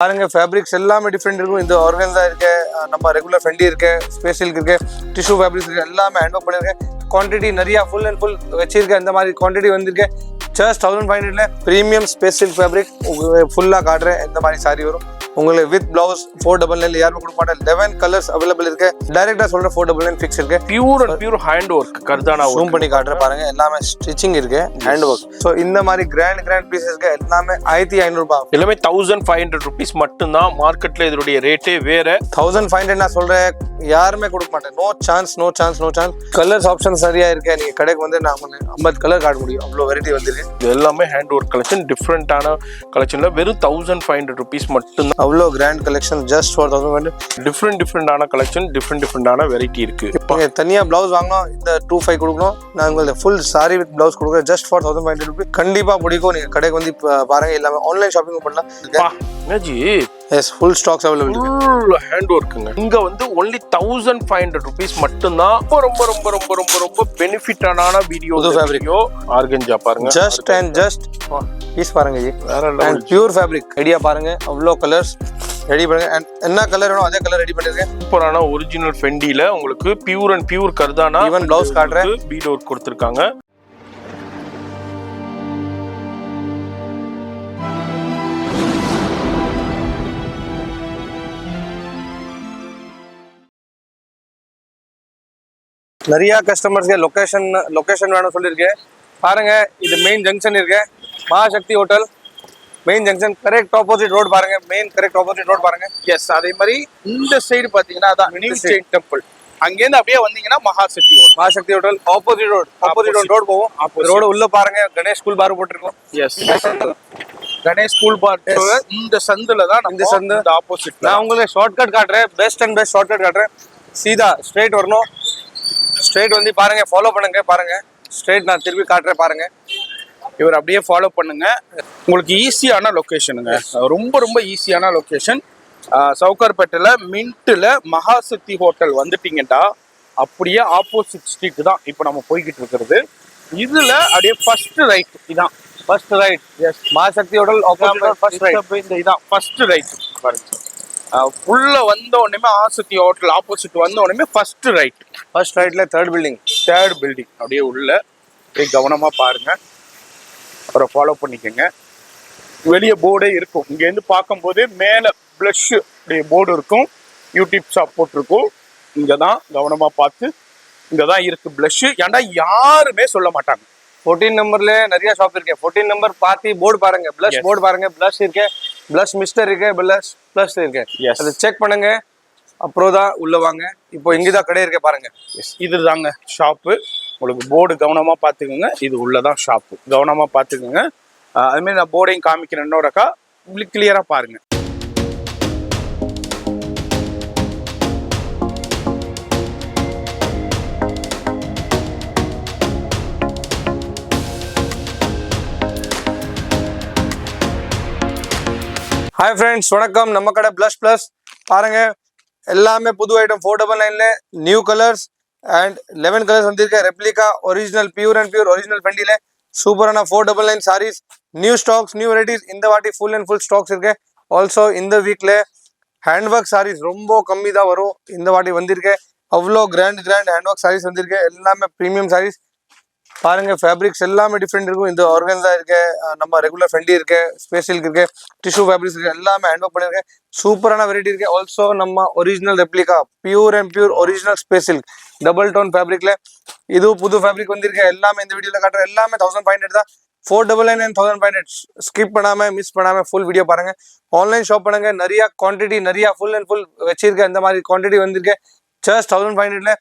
பாருங்க ஃபேப்ரிக்ஸ் எல்லாமே டிஃப்ரெண்ட் இருக்கும். இந்த ஆர்கன்ஸா இருக்கு, நம்ம ரெகுலர் ஃபெண்டி இருக்கு, ஸ்பேஸ் சில்க் இருக்கு, டிஷ்யூ ஃபேப்ரிக்ஸ் இருக்கு, எல்லாமே ஹேண்ட் ஒர்க் பண்ணிருக்கேன். குவான்டிட்டி நிறைய ஃபுல் அண்ட் ஃபுல் வச்சிருக்கேன். இந்த மாதிரி குவான்டிட்டி வந்திருக்கேன். Just 1500 premium space silk fabric ஃபுல்லாக காட்டுறேன். இந்த மாதிரி சாரி வரும் உங்களுக்கு வித் பிளவுஸ் 499 யாருமே கொடுக்க மாட்டேன். 11 கலர்ஸ் அவைலபிள் இருக்கு. டைரக்டா சொல்ற 499 ஃபிக்ஸ் இருக்கு. பியூர் ஹேண்ட் ஒர்க் கர்தானா ஜூம் பண்ணி காட்டுறேன் பாருங்க. எல்லாமே ஸ்டிச்சிங் இருக்கு, ஹேண்ட் ஒர்க். சோ இந்த மாதிரி கிராண்ட் பீசஸ் இருக்கு. எல்லாமே 1500 ரூபாய். எல்லாமே 1500 rupees மட்டும் தான். மார்க்கெட்ல இதோட ரேட்டே வேற. 1500 நான் சொல்றேன், யாருமே கொடுக்க மாட்டேன். No chance. கலர்ஸ் ஆப்ஷன்ஸ் நிறைய இருக்கு. நீங்க கடைக்கு வந்து நான் 50 கலர் காட்ட முடியும். அவ்வளவு வெரைட்டி வந்திருக்கு. இது எல்லாமே ஹேண்ட் ஒர்க் கலெக்ஷன், டிஃப்ரெண்டான கலெக்ஷன்ல வெறும் 1500 rupees மட்டும் தான். அவ்வளோ கிராண்ட் கலெக்ஷன் ஜஸ்ட் ஃபார் 1500. டிஃப்ரெண்டான கலெக்ஷன், டிஃப்ரெண்டான வெரைட்டி இருக்கு. நீங்க தனியா பிளவுஸ் வாங்கணும், இந்த 25 கொடுக்கணும். நான் உங்களுக்கு ஃபுல் சாரி வித் பிளவுஸ் கொடுக்குறேன் ஜஸ்ட் ஃபார் 1500 rupees. கண்டிப்பா பிடிக்கும். நீங்க கடைக்கு வந்து பாருங்க. எல்லாமே ஆன்லைன் ஷாப்பிங் பண்ணலாம். என்னஜி yes, full stocks available. Full hand ஒர்க்குங்க. இங்க வந்து ஒன்லி 1500 rupees மட்டும் தான். ரொம்ப பெனிஃபிட்டான வீடியோ. ஃபேப்ரிக்கோ ஆர்கன்ஜா பாருங்க. ஜஸ்ட் பீஸ் பாருங்க ji. And pure fabric idea பாருங்க. அவ்வளோ கலர்ஸ் ரெடி பண்ணுங்க. அண்ட் என்ன கலர் வேணும் அதே கலர் ரெடி பண்ணிருக்கேன். சூப்பரான ஒரிஜினல் ஃபெண்டில உங்களுக்கு பியூர் கர்தானா. ஈவன் பிளவுஸ் காட்டுறேன். பீட் ஒர்க் கொடுத்திருக்காங்க. நிறைய கஸ்டமர்ஸ்க்கு லொகேஷன் வேணும் சொல்லியிருக்கேன். பாருங்க, இது மெயின் ஜங்ஷன் இருக்கு, Mahasakthi hotel main junction. Correct opposite road பாருங்க. கரெக்ட் ஆப்போசிட் ரோடு பாருங்க. எஸ், அதே மாதிரி இந்த சைடு பாத்தீங்கன்னா அதான் நியூ ஜெயின் டெம்பிள். அங்கேருந்து அப்படியே வந்தீங்கன்னா மகாசக்தி ஹோட்டல் ஆப்போசிட் ரோடு போவோம். ரோடு உள்ள பாருங்க, கணேஷ் ஸ்கூல் பார் போட்டிருக்கோம். எஸ், கணேஷ் ஸ்கூல் பார். இந்த சந்துல தான் இந்த சந்து ஆப்போசிட். நான் உங்களுக்கு ஷார்ட்கட் காட்டுறேன். பெஸ்ட் ஷார்ட்கட் காட்டுறேன். சீதா ஸ்ட்ரெயிட் வரணும். ஸ்ட்ரெயிட் வந்து பாருங்க, ஃபாலோ பண்ணுங்க. பாருங்க ஸ்ட்ரெயிட் நான் திருப்பி காட்டுறேன் பாருங்க. இவர் அப்படியே ஃபாலோ பண்ணுங்க. உங்களுக்கு ஈஸியான லொகேஷனுங்க, ரொம்ப ஈஸியான லொகேஷன். சவுகார்பேட்டையில் மின்ட்டில் மகாசக்தி ஹோட்டல் வந்துட்டீங்கன்னா அப்படியே ஆப்போசிட் ஸ்ட்ரீட் தான் இப்போ நம்ம போய்கிட்டு இருக்கிறது. இதில் அப்படியே ஃபர்ஸ்ட் ரைட். இதான் ஃபர்ஸ்ட் ரைட். எஸ், மகாசக்தி ஹோட்டல் ஆப்போசிட் ஃபர்ஸ்ட் ரைட். இந்த இதான் ஃபர்ஸ்ட் ரைட் பாருங்க. உள்ள வந்த உடனே மகாசக்தி ஹோட்டல் ஆப்போசிட் வந்த உடனே ஃபர்ஸ்ட் ரைட்ல தேர்ட் பில்டிங் அப்படியே உள்ள அப்படியே கவனமா பாருங்க. அப்புறம் ஃபாலோ பண்ணிக்கோங்க. வெளியே போர்டே இருக்கும். இங்கேருந்து பார்க்கும்போதே மேலே ப்ளஷ் அப்படியே போர்டு இருக்கும். யூடியூப் ஷாப் போட்டிருக்கும். இங்கே தான் கவனமாக பார்த்து, இங்கே தான் இருக்கு ப்ளஷ். ஏன்டா யாருமே சொல்ல மாட்டாங்க. 14 நம்பர்ல நிறைய ஷாப் இருக்கு. 14 நம்பர் பார்த்து போர்டு பாருங்க, ப்ளஷ் போர்டு பாருங்க. ப்ளஷ் இருக்கு, ப்ளஷ் மிஸ்டர் இருக்கு, ப்ளஷ் இருக்கு. அதை செக் பண்ணுங்க, அப்புறம் தான் உள்ள வாங்க. இப்போ இங்கதான் கடை இருக்க பாருங்க. இது தாங்க ஷாப்பு. உங்களுக்கு போர்டு கவனமா பாத்துக்கோங்க. இது உள்ளதான் ஷாப்பு, கவனமா பாத்துக்கோங்க. அதுமாதிரி நான் போர்டையும் காமிக்கிறேன் இன்னொருக்கா, உங்களுக்கு கிளியரா பாருங்க. ஹாய் ஃப்ரெண்ட்ஸ், வணக்கம். நம்ம கடை ப்ளஸ் பாருங்க. எல்லாமே புது ஐட்டம். 499ல நியூ கலர்ஸ் அண்ட் 11 கலர்ஸ் வந்திருக்கு. ரெப்ளிகா ஒரிஜினல் பியூர் ஒரிஜினல் ஃபெண்டில சூப்பரான 499 sarees, new stocks, new varieties. இந்த வாட்டி ஃபுல் அண்ட் ஃபுல் ஸ்டாக்ஸ் இருக்கு. ஆல்சோ இந்த வீக்ல ஹேண்ட் ஒர்க் சாரீஸ் ரொம்ப கம்மி தான் வரும். இந்த வாட்டி வந்திருக்கு. அவ்வளோ கிராண்ட் ஹேண்ட் ஒர்க் சாரீஸ் வந்திருக்கு. எல்லாமே ப்ரீமியம் சாரீஸ். பாருங்க, ஃபேப்ரிக்ஸ் எல்லாமே டிஃப்ரெண்ட் இருக்கும். இந்த ஆர்கன்ஸா இருக்கு, நம்ம ரெகுலர் ஃபெண்டி இருக்கு, ஸ்பேஸ் சில்க் இருக்கு, டிஷ்யூ ஃபேப்ரிக்ஸ் இருக்கு, எல்லாமே ஹேண்ட் ஒர்க் பண்ணிருக்கேன். சூப்பரான வெரைட்டி இருக்கு. ஆல்சோ நம்ம original replica pure original space silk double tone ஃபேப்ரிக்ல இது புது ஃபேப்ரிக் வந்திருக்கு. எல்லாமே இந்த வீடியோல காட்டுற எல்லாமே 1500 தான். 499 and 1500 ஸ்கிப் பண்ணாம மிஸ் பண்ணாம ஃபுல் வீடியோ பாருங்க. ஆன்லைன் ஷாப் பண்ணுங்க. நிறைய குவான்டிட்டி, நிறைய ஃபுல் அண்ட் ஃபுல் வச்சிருக்கேன். இந்த மாதிரி குவான்டிட்டி வந்திருக்கு. ஜஸ்ட் 1500ல.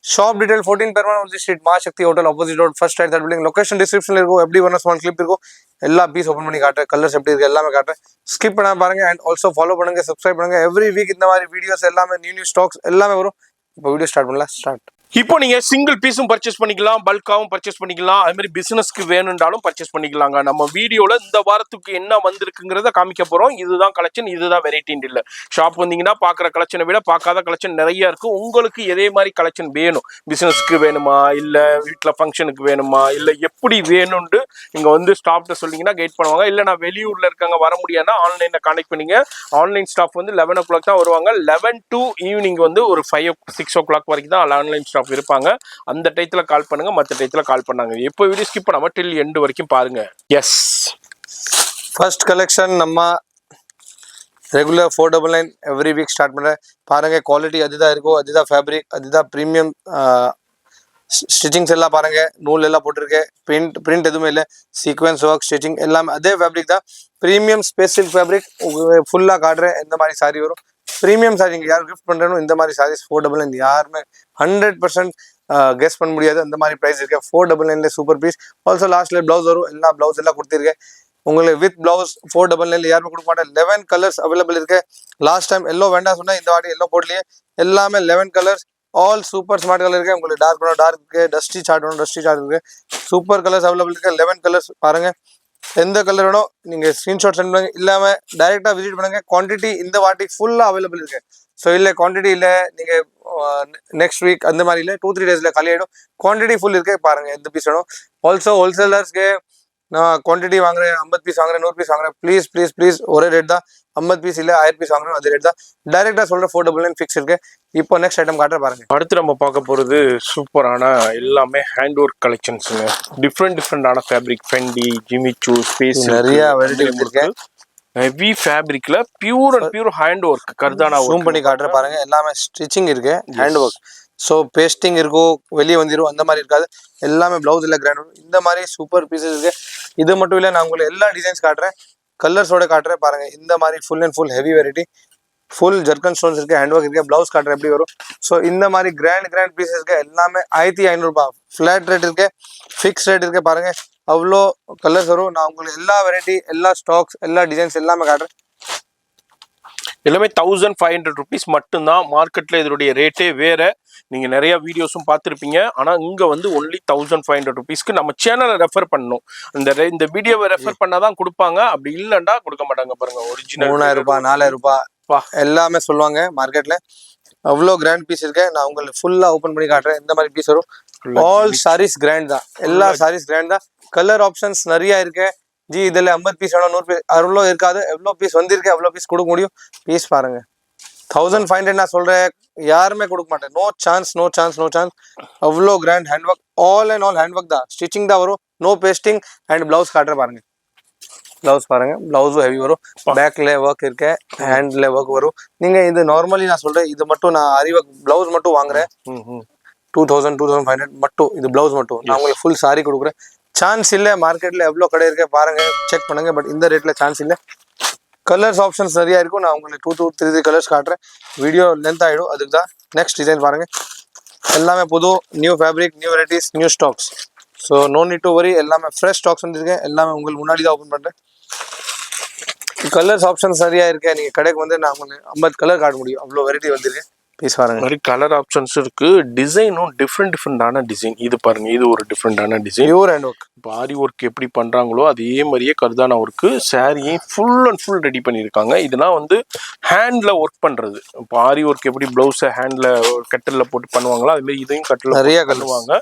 Shop detail 14 Perumal street, Mahasakthi hotel opposite road, first right, third building. Location டிஸ்கிரிப்ஷன்ல இருக்கும். எப்படி வேணும் ஸ்மால் கிளிப் இருக்கும். எல்லா பீஸ் ஓப்பன் பண்ணி காட்டுறேன். கலர்ஸ் எப்படி இருக்கு எல்லாமே காட்டுறேன். ஸ்கிப் பண்ணாம பாருங்க. அண்ட் ஆல்சோ ஃபாலோ பண்ணுங்க, சப்ஸ்கிரைப் பண்ணுங்க. எவ்ரி வீக் இந்த மாதிரி வீடியோஸ் எல்லாமே நியூ ஸ்டாக்ஸ் எல்லாமே வரும். இப்போ வீடியோ ஸ்டார்ட் பண்ணலாம். ஸ்டார்ட். இப்போ நீங்க சிங்கிள் பீஸும் பர்ச்சேஸ் பண்ணிக்கலாம், பல்காவும் பர்ச்சேஸ் பண்ணிக்கலாம், அது மாதிரி பிசினஸ்க்கு வேணும்னாலும் பர்ச்சேஸ் பண்ணிக்கலாங்க. நம்ம வீடியோல இந்த வாரத்துக்கு என்ன வந்திருக்குங்கிறத காமிக்க போறோம். இதுதான் கலெக்ஷன், இதுதான் வெரைட்டின்னு இல்லை. ஷாப் வந்தீங்கன்னா பார்க்குற கலெக்ஷனை விட பார்க்காத கலெக்ஷன் நிறைய இருக்கு. உங்களுக்கு எதே மாதிரி கலெக்ஷன் வேணும், பிசினஸ்க்கு வேணுமா, இல்லை வீட்டில் ஃபங்க்ஷனுக்கு வேணுமா, இல்லை எப்படி வேணும்னு நீங்க வந்து ஸ்டாஃப்ட்ட சொன்னீங்கன்னா கைட் பண்ணுவாங்க. இல்லை நான் வெளியூர்ல இருக்காங்க வர முடியாதுன்னா ஆன்லைன்ல கான்டெக்ட் பண்ணீங்க. ஆன்லைன் ஸ்டாஃப் வந்து 11 o'clock தான் வருவாங்க. 11 to ஈவினிங் வந்து ஒரு 6 o'clock வரைக்கும் தான் ஆன்லைன் ஸ்டாஃப் இருப்பாங்க. அந்த டயத்துல கால் பண்ணுங்க, மற்ற டயத்துல கால் பண்ணாங்க. எப்போ வீடியோ ஸ்கிப் பண்ணாம டில் எண்ட் வரைக்கும் பாருங்க. எஸ், ஃபர்ஸ்ட் கலெக்ஷன் நம்ம ரெகுலர் 499 எவ்ரி வீக் ஸ்டார்ட் பண்ணுறேன். பாருங்க குவாலிட்டி அதுதான் இருக்கும், அதுதான் ஃபேப்ரிக், அதுதான் ப்ரீமியம். ஸ்டிச்சிங்ஸ் எல்லாம் பாருங்க, நூல் எல்லாம் போட்டிருக்கேன், பிரிண்ட் எதுவுமே இல்லை, சீக்வன்ஸ் ஒர்க் ஸ்டிச்சிங் எல்லாமே அதே ஃபேப்ரிக் தான். ப்ரீமியம் ஸ்பெஷல் ஃபேப்ரிக் ஃபுல்லாக காட்டுறேன். எந்த மாதிரி சாரி வரும், ப்ரீமியம் சாரி இங்கே யார் கிஃப்ட் பண்ணுறேன்னு இந்த மாதிரி சாரீஸ் 499 யாருமே 100% கெஸ் பண்ண முடியாது. அந்த மாதிரி ப்ரைஸ் இருக்கு. 499 சூப்பர் பீஸ். ஆல்சோ லாஸ்ட்ல பிளவுஸ் வரும், எல்லா பிளவுஸ் எல்லாம் கொடுத்துருக்கேன் உங்களுக்கு வித் பிளவுஸ். 499 யாருமே கொடுக்க மாட்டேன். 11 கலர்ஸ் அவைலபிள் இருக்கு. லாஸ்ட் டைம் எல்லோ வேண்டாம் சொன்னா இந்த வாட்டி எல்லோ போடலையே, எல்லாமே 11 colours, all super smart colour இருக்கு. உங்களுக்கு டார்க் வேணும் டார்க் இருக்கு, டஸ்டி சார்ட் வேணும் டஸ்டி சார்ட் இருக்கு. சூப்பர் கலர்ஸ் அவைலபிள் இருக்கு. 11 கலர்ஸ் பாருங்க. எந்த கலர் வேணும் நீங்க ஸ்கிரீன்ஷாட் சென்ட் பண்ணுங்க, இல்லாம டைரக்டா விசிட் பண்ணுங்க. குவான்டிட்டி இந்த வாட்டி ஃபுல்லா அவைலபிள் இருக்கு. ஸோ இல்லை குவான்டிட்டி இல்லை, நீங்க நெக்ஸ்ட் வீக் அந்த மாதிரி இல்லை, 2-3 daysல காலி ஆயிடும். குவான்டிட்டி ஃபுல் இருக்கு பாருங்க எந்த பீஸ் வேணும். ஆல்சோ ஹோல்சேலர்ஸ்க்கு நான் குவான்டிட்டி வாங்குறேன், 50 பீஸ் வாங்குறேன், 100 பீஸ் வாங்குறேன், ப்ளீஸ் ப்ளீஸ் ப்ளீஸ் ஒரே ரேட் தான். 50 பீஸ் இல்லை 1000 பீஸ் வாங்குறேன் அதே ரேட் தான். டைரக்டா சொல்ற 499 ஃபிக்ஸ் இருக்கு. இப்போ நெக்ஸ்ட் ஐட்டம் காட்டுற பாருங்க. அடுத்து நம்ம பார்க்க போறது சூப்பரான எல்லாமே ஹேண்ட் ஒர்க் கலெக்ஷன்ஸுங்க. டிஃப்ரெண்டான fabric, Fendi, Jimmy Choo, space, நிறைய வெரைட்டி வந்திருக்கு. ஹெவி ஃபேப்ரிக்ல pure and pure hand work. கர்தானா ஜூம் பண்ணி காட்டுற பாருங்க. எல்லாமே ஸ்டிச்சிங் இருக்கு, ஹேண்ட் ஒர்க். ஸோ பேஸ்டிங் இருக்கும், வெளியே வந்துடும், அந்த மாதிரி இருக்காது. எல்லாமே பிளவுஸ் இல்லை கிராண்ட். இந்த மாதிரி சூப்பர் பீசஸ் இருக்கு. இது மட்டும் இல்லை, நான் உங்களுக்கு எல்லா டிசைன்ஸ் காட்டுறேன், கலர்ஸோட காட்டுறேன் பாருங்க. இந்த மாதிரி full and full heavy variety, full zircon stones இருக்கு, ஹேண்ட் ஒர்க் இருக்கு. பிளவுஸ் காட்டுறேன் எப்படி வரும். ஸோ இந்த மாதிரி கிராண்ட் பீசஸ் இருக்கு. எல்லாமே 1500 ரூபாய் ஃபிளாட் ரேட் இருக்கு, ஃபிக்ஸ் ரேட் இருக்கு. பாருங்க அவ்வளோ கலர்ஸ் வரும். நான் உங்களுக்கு எல்லா வெரைட்டி, எல்லா ஸ்டாக்ஸ், எல்லா டிசைன்ஸ் எல்லாமே காட்டுறேன். எல்லாமே 1500 rupees மட்டும்தான். மார்க்கெட்ல இதனுடைய ரேட்டே வேற. நீங்க நிறைய வீடியோஸும் பார்த்துருப்பீங்க. ஆனா இங்க வந்து ஒன்லி 1500 rupeesக்கு நம்ம சேனலை ரெஃபர் பண்ணணும். இந்த வீடியோவை ரெஃபர் பண்ணாதான் கொடுப்பாங்க, அப்படி இல்லைன்னா கொடுக்க மாட்டாங்க. பாருங்க ஒரிஜினல் 3000 ரூபாய் 4000 ரூபாய் எல்லாமே சொல்லுவாங்க மார்க்கெட்ல. அவ்வளோ கிராண்ட் பீஸ் இருக்கு. நான் உங்களுக்கு ஃபுல்லா ஓப்பன் பண்ணி காட்டுறேன். இந்த மாதிரி பீஸ் வரும். ஆல் சாரீஸ் கிராண்ட் தான், எல்லா சாரீஸ் கிராண்ட் தான். கலர் ஆப்ஷன்ஸ் நிறைய இருக்கு. ஜி இதில் 50 பீஸ் வேணும், 100 பீஸ் அவ்வளோ இருக்காது. எவ்வளோ பீஸ் வந்திருக்கு எவ்வளோ பீஸ் கொடுக்க முடியும். பீஸ் பாருங்க 1500 நான் சொல்றேன், யாருமே கொடுக்க மாட்டேன். No chance no chance no chance. அவ்வளோ grand hand work, all and all hand work தான். ஸ்டிச்சிங் தான் வரும், நோ பேஸ்டிங். அண்ட் பிளவுஸ் காட்டுற பாருங்க. பிளவுஸ் பாருங்க, பிளவுஸும் ஹெவி வரும். பேக்ல ஒர்க் இருக்கு, ஹேண்ட்ல ஒர்க் வரும். நீங்க இது நார்மலி நான் சொல்றேன், இது மட்டும் நான் ஆரி ஒர்க் பிளவுஸ் மட்டும் வாங்குறேன் 2500 மட்டும். இது பிளவுஸ் மட்டும். நான் உங்களுக்கு ஃபுல் சாரி கொடுக்குறேன். சான்ஸ் இல்லை. மார்க்கெட்ல எவ்வளோ கடை இருக்கு பாருங்க, செக் பண்ணுங்க. பட் இந்த ரேட்ல சான்ஸ் இல்லை. கலர்ஸ் ஆப்ஷன்ஸ் நிறைய இருக்கும். நான் உங்களுக்கு 2-3 கலர்ஸ் காட்டுறேன். வீடியோ லென்த் ஆகிடும், அதுக்கு தான். நெக்ஸ்ட் டிசைன் பாருங்க. எல்லாமே புது new fabric, new varieties, new stocks. So no need to worry. எல்லாமே ஃப்ரெஷ் ஸ்டாக்ஸ் வந்துருக்கேன். எல்லாமே உங்களுக்கு முன்னாடி தான் ஓப்பன் பண்ணுறேன். கலர்ஸ் ஆப்ஷன்ஸ் நிறையா இருக்கு. நீங்கள் கடைக்கு வந்து நான் உங்களுக்கு 50 கலர் காட்ட முடியும், அவ்வளோ வெரைட்டி வந்துருக்கு. பீஸ் பாருங்க, மாதிரி கலர் ஆப்ஷன்ஸ் இருக்கு. டிசைனும் டிஃப்ரெண்டான டிசைன். இது பாருங்க, இது ஒரு டிஃப்ரெண்டான டிசைன். Pure hand work. இப்போ ஆரி ஒர்க் எப்படி பண்றாங்களோ அதே மாதிரியே கர்தானா ஒர்க்கு சாரியை ஃபுல் அண்ட் ஃபுல் ரெடி பண்ணியிருக்காங்க. இதெல்லாம் வந்து ஹேண்ட்ல ஒர்க் பண்றது. இப்போ ஆரி ஒர்க் எப்படி பிளவுஸை ஹேண்ட்ல கட்டில் போட்டு பண்ணுவாங்களோ அது மாதிரி இதையும் கட்டில் நிறைய பண்ணுவாங்க.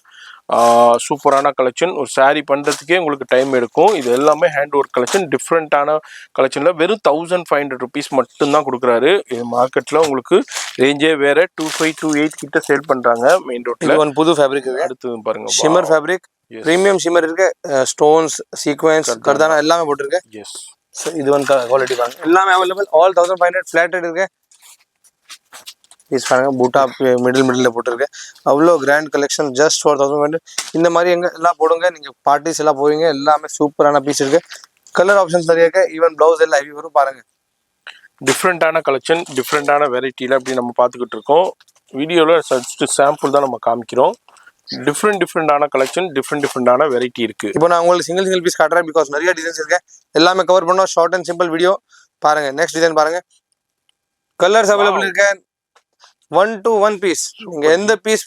சூப்பரான கலெக்ஷன். ஒரு சாரீ பண்ணுறதுக்கே உங்களுக்கு டைம் எடுக்கும். இது எல்லாமே ஹேண்ட் ஒர்க் கலெக்ஷன். டிஃப்ரெண்ட்டான கலெக்ஷனில் வெறும் 1500 rupees மட்டும்தான் கொடுக்குறாரு. இது மார்க்கெட்டில் உங்களுக்கு ரேஞ்சே வேற. 2528 கிட்ட சேல் பண்ணுறாங்க மெயின் ரோட்டில். ஒன் புது ஃபேப்ரிக் இருக்கு. அடுத்து பாருங்க, ஷிம்மர் ஃபேப்ரிக், ப்ரீமியம் ஷிம்மர் இருக்கு. ஸ்டோன்ஸ், சீக்வென்ஸ், கர்தானா எல்லாமே போட்டுருக்கு. எஸ், இது வந்து குவாலிட்டி பாருங்க. எல்லாமே அவைலபிள். ஆல் 1500 ஃபிளாட் ரேட் இருக்கு. பீஸ் பாருங்க, பூட்டா மிடில் போட்டுருக்கு. அவ்வளோ கிராண்ட் கலெக்ஷன். Just for 1500. இந்த மாதிரி எங்க எல்லாம் போடுங்க, நீங்க பார்ட்டிஸ் எல்லாம் போவீங்க. எல்லாமே சூப்பரான பீஸ் இருக்கு. கலர் ஆப்ஷன்ஸ் நிறைய இருக்கு. ஈவன் பிளவுஸ் எல்லாம் ஹெவி வரும் பாருங்க. டிஃப்ரெண்டான கலெக்ஷன், டிஃப்ரெண்டான வெரைட்டியில் அப்படி நம்ம பார்த்துக்கிட்டு இருக்கோம். வீடியோவில் ஜஸ்ட் சாம்பிள் தான் நம்ம காமிக்கிறோம். டிஃப்ரெண்டான கலெக்ஷன், டிஃப்ரெண்டான வெரைட்டி இருக்கு. இப்போ நான் உங்களுக்கு சிங்கிள் பீஸ் காட்டுறேன், பிகாஸ் நிறைய டிசைன்ஸ் இருக்கு. எல்லாமே கவர் பண்ணோம். ஷார்ட் அண்ட் சிம்பிள் வீடியோ பாருங்க. நெக்ஸ்ட் டிசைன் பாருங்க. கலர்ஸ் அவைலபிள் இருக்கு. 1 to 1 பீஸ். நீங்க எந்த பீஸ்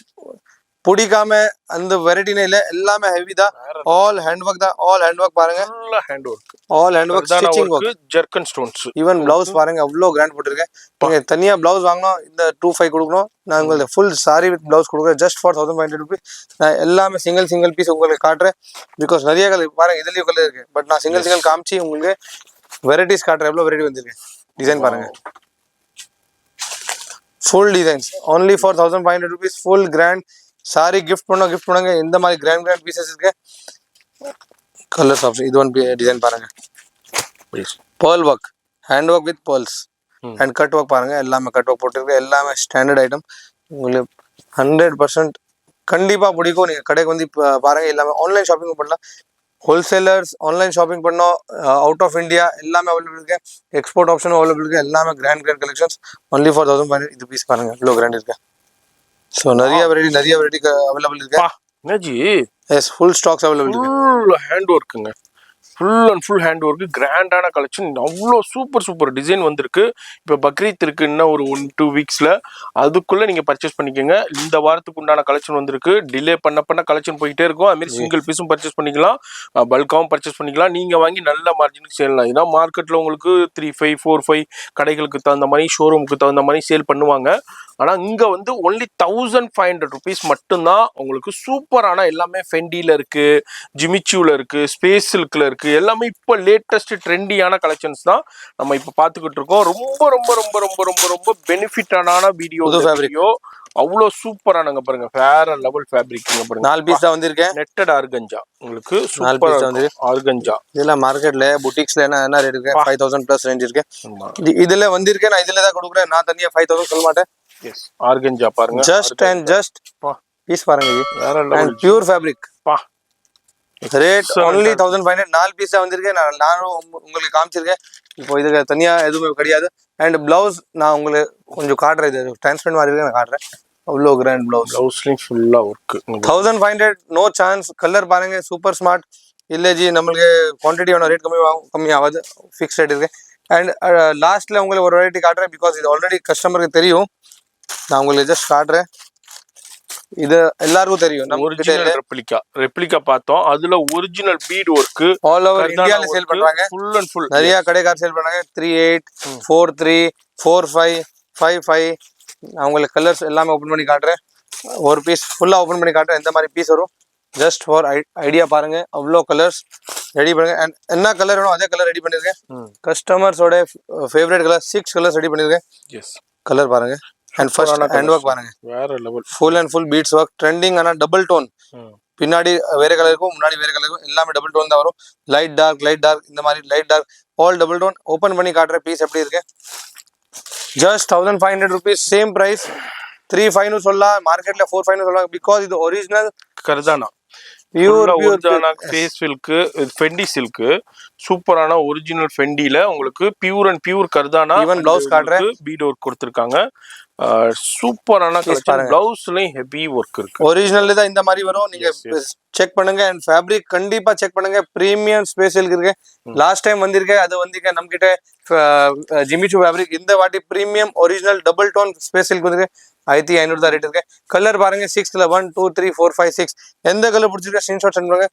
பிடிக்காம அந்த வெரைட்டினே இல்ல, எல்லாமே ஹெவி தான். ஆல் ஹேண்ட் ஒர்க் தான், ஆல் ஹேண்ட் ஒர்க் பாருங்க, ஃபுல்லா hand work, all hand work, stitching work, zircon stones. Even blouse பாருங்க அவ்வளோ கிராண்ட் போட்டிருக்கேன். நீங்க தனியா பிளவுஸ் வாங்கணும் இந்த 25 கொடுக்கணும், நான் உங்களுக்கு ஃபுல் சாரி வித் பிளவுஸ் கொடுக்குறேன் ஜஸ்ட் ஃபார் 1500 rupees. நான் எல்லாமே சிங்கிள் பீஸ் உங்களுக்கு காட்டுறேன், பிகாஸ் நிறைய கலர் பாருங்க, இதுலயும் கலர் இருக்கு, பட் நான் சிங்கிள் காமிச்சு உங்களுக்கு வெரைட்டிஸ் காட்டுறேன். எவ்வளோ வெரைட்டி வந்திருக்கு, டிசைன் பாருங்க, full designs only for 1500 rupees. Full grand sari gift பண்ணுங்க. இந்த மாதிரி கிராண்ட் பீசஸ் இருக்கு. கலர்ஸ் ஆப்ஷன், இது ஒன் டிசைன் பாருங்க, pearl work, hand work with pearls and cut work பாருங்க, எல்லாமே கட் ஒர்க் போட்டுருக்கு, எல்லாமே ஸ்டாண்டர்ட் ஐட்டம். உங்களுக்கு 100% கண்டிப்பா பிடிக்கும். நீங்க கடைக்கு வந்து பாருங்க, எல்லாமே ஆன்லைன் ஷாப்பிங் பண்ணலாம். ஹோல்சேலர்ஸ் ஆன்லைன் ஷாப்பிங் பண்ணோம், அவுட் ஆஃப் இந்தியா எல்லாமே அவைலபிள் இருக்கு, எக்ஸ்போர்ட் ஆப்ஷனும் அவைலபிள் இருக்கு. எல்லாமே கிராண்ட் கலெக்ஷன்ஸ் only for 1500. இது பீஸ் பாருங்க இவ்வளோ கிராண்ட் இருக்கு. ஸோ நிறைய வெரைட்டி அவைலபிள் இருக்கு. என்னஜி, எஸ், ஃபுல் ஸ்டாக்ஸ் அவைலபிள் இருக்கு. ஃபுல் ஹேண்ட் ஒர்க்குங்க, full and full hand work, கிராண்டான கலெக்ஷன், அவ்வளோ சூப்பர் டிசைன் வந்திருக்கு. இப்போ பக்ரீத் இருக்கு இன்னும் ஒரு 1-2 வீக்ஸில், அதுக்குள்ளே நீங்கள் பர்ச்சேஸ் பண்ணிக்கோங்க. இந்த வாரத்துக்கு உண்டான கலெக்ஷன் வந்திருக்கு. டிலே பண்ண கலெக்ஷன் போயிட்டே இருக்கும். அதுமாரி சிங்கிள் பீஸும் பர்ச்சேஸ் பண்ணிக்கலாம், பல்காவும் பர்ச்சேஸ் பண்ணிக்கலாம். நீங்கள் வாங்கி நல்ல மார்ஜினுக்கு சேல்லாம். ஏன்னா மார்க்கெட்டில் உங்களுக்கு 3-5, 4-5 கடைகளுக்கு தகுந்த மாதிரி, ஷோரூமுக்கு தகுந்த மாதிரி சேல் பண்ணுவாங்க. ஆனால் இங்கே வந்து ஒன்லி 1500 rupees மட்டும்தான் உங்களுக்கு சூப்பரான, எல்லாமே ஃபெண்டியில் இருக்குது, ஜிமிச்சூவில் இருக்குது, ஸ்பேஸ் சில்கில் இருக்குது, எல்லாமே இப்போ லேட்டஸ்ட் ட்ரெண்டியான கலெக்ஷன்ஸ் தான் நம்ம இப்போ பார்த்துக்கிட்டு இருக்கோம். ரொம்ப பெனிஃபிட்டான வீடியோ, அவ்வளோ சூப்பரானங்க பாருங்க, வேற லெவல் ஃபேப்ரிக் பாருங்க. 4 பீஸ் தான் வந்திருக்கேன், நெட்டட் ஆர்கஞ்சா, உங்களுக்கு சூப்பரா வந்து ஆர்கஞ்சா. இதெல்லாம் மார்க்கெட்ல புட்டிக்ஸ்ல என்ன ரேட் இருக்கு, 5000 பிளஸ் ரேஞ்ச் இருக்கு. இதுல வந்திருக்கேன், நான் இதுல தான் கொடுக்குறேன். நான் தனியா 5000 சொல்ல மாட்டேன். எஸ், ஆர்கஞ்சா பாருங்க, ஜஸ்ட் பீஸ் பாருங்க, வேற level pure fabric. Rate only 1500. 4 piece தான் வந்திருக்கேன். நானும் உங்களுக்கு காமிச்சிருக்கேன். இப்போ இதுக்கு தனியா எதுவுமே கிடையாது. அண்ட் பிளவுஸ் நான் உங்களுக்கு கொஞ்சம் காட்டுறேன், இது டிரான்ஸ்பரண்ட் மாதிரி இருக்கு, நான் காட்டுறேன். அவ்வளோ கிராண்ட் பிளவுஸ்லையும் ஃபுல்லா ஒர்க். 1500 no chance. கலர் பாருங்க சூப்பர் ஸ்மார்ட். இல்லை ஜி, நம்மளுக்கு குவான்டிட்டி வேணும், ரேட் கம்மி ஆகாது, ஃபிக்ஸ் ரேட் இருக்கு. அண்ட் லாஸ்ட்ல உங்களுக்கு ஒரு வெரைட்டி காட்டுறேன், பிகாஸ் இது ஆல்ரெடி கஸ்டமருக்கு தெரியும். நான் உங்களுக்கு ஜஸ்ட் காட்டுறேன், இது எல்லாருக்கும் தெரியும். நம்ம ஒரிஜினல் ரெப்ளிகா பார்த்தோம், அதுல original beat work all over இந்தியால சேல் பண்றாங்க, ஃபுல் அண்ட் ஃபுல். நிறைய கடைக்கார சேல் பண்றாங்க. 38, 43, 45, 55. நான் உங்களுக்கு கலர்ஸ் எல்லாமே ஓபன் பண்ணி காட்டுறேன். ஒரு பீஸ் ஃபுல்லா ஓபன் பண்ணி காட்டுறேன், எந்த மாதிரி பீஸ் வரும். ஜஸ்ட் ஃபார் ஐடியா பாருங்க, அவ்வளோ கலர்ஸ் ரெடி பண்ணுங்க. அண்ட் என்ன கலர் வேணும் அதே கலர் ரெடி பண்ணிருக்கேன். கஸ்டமர்ஸோட ஃபேவரட் கலர் 6 கலர்ஸ் ரெடி பண்ணிருக்கேன். எஸ், கலர் பாருங்க. அண்ட் ஃபர்ஸ்ட் ஹேண்ட் ஒர்க் பாருங்க, வேற level, full and full beads work. Trending ஆனா டபுள் டோன், பின்னாடி வேற கலர் இருக்கும், முன்னாடி வேற கலர் இருக்கும், எல்லாமே டபுள் டோன் தான் வரும். லைட் டார்க் இந்த மாதிரி light dark all double tone. Open பண்ணி காட்டுற பீஸ் எப்படி இருக்கு. Just 1500 rupees, same price. 35 சொல்லலாம், மார்க்கெட்ல 45 சொல்லலாம், பிகாஸ் இது ஒரிஜினல் கர்தானா, pure face silk, Fendi silk, சூப்பரான ஒரிஜினல் ஃபெண்டில உங்களுக்கு பியூர் அண்ட் பியூர் கர்தானா. ஈவன் பிளவுஸ் காட்டுறேன், பீட் ஒர்க் கொடுத்திருக்காங்க. சூப்பரான கலெக்ஷன், பிளவுஸ்லயும் ஹெவி ஒர்க் இருக்கு. ஒரிஜினல் தான் இந்த மாதிரி வரும், நீங்க செக் பண்ணுங்க. அண்ட் ஃபேப்ரிக் கண்டிப்பா செக் பண்ணுங்க, பிரீமியம் ஸ்பேஸ் இருக்கு. லாஸ்ட் டைம் வந்திருக்கேன், அது வந்து நம்ம கிட்ட ஜிமிச்சு ஃபேப்ரிக். இந்த வாட்டி premium original double tone space silk வந்து 1500 தான் ரேட் இருக்கு. கலர் பாருங்க 6ல 1 2 3 4 5 6. எந்த கலர் பிடிச்சிருக்க ஸ்கிரீன்ஷாட் சென்ட் பண்ணுங்க,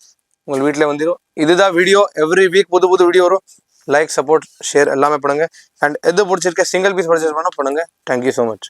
உங்க வீட்டுல வந்துடும். இதுதான் வீடியோ, எவ்ரி வீக் புது வீடியோ வரும். லைக், சப்போர்ட், ஷேர் எல்லாமே பண்ணுங்க. அண்ட் எது பிடிச்சிருக்க சிங்கிள் பீஸ் பர்ச்சேஸ் பண்ணுங்க. Thank you so much.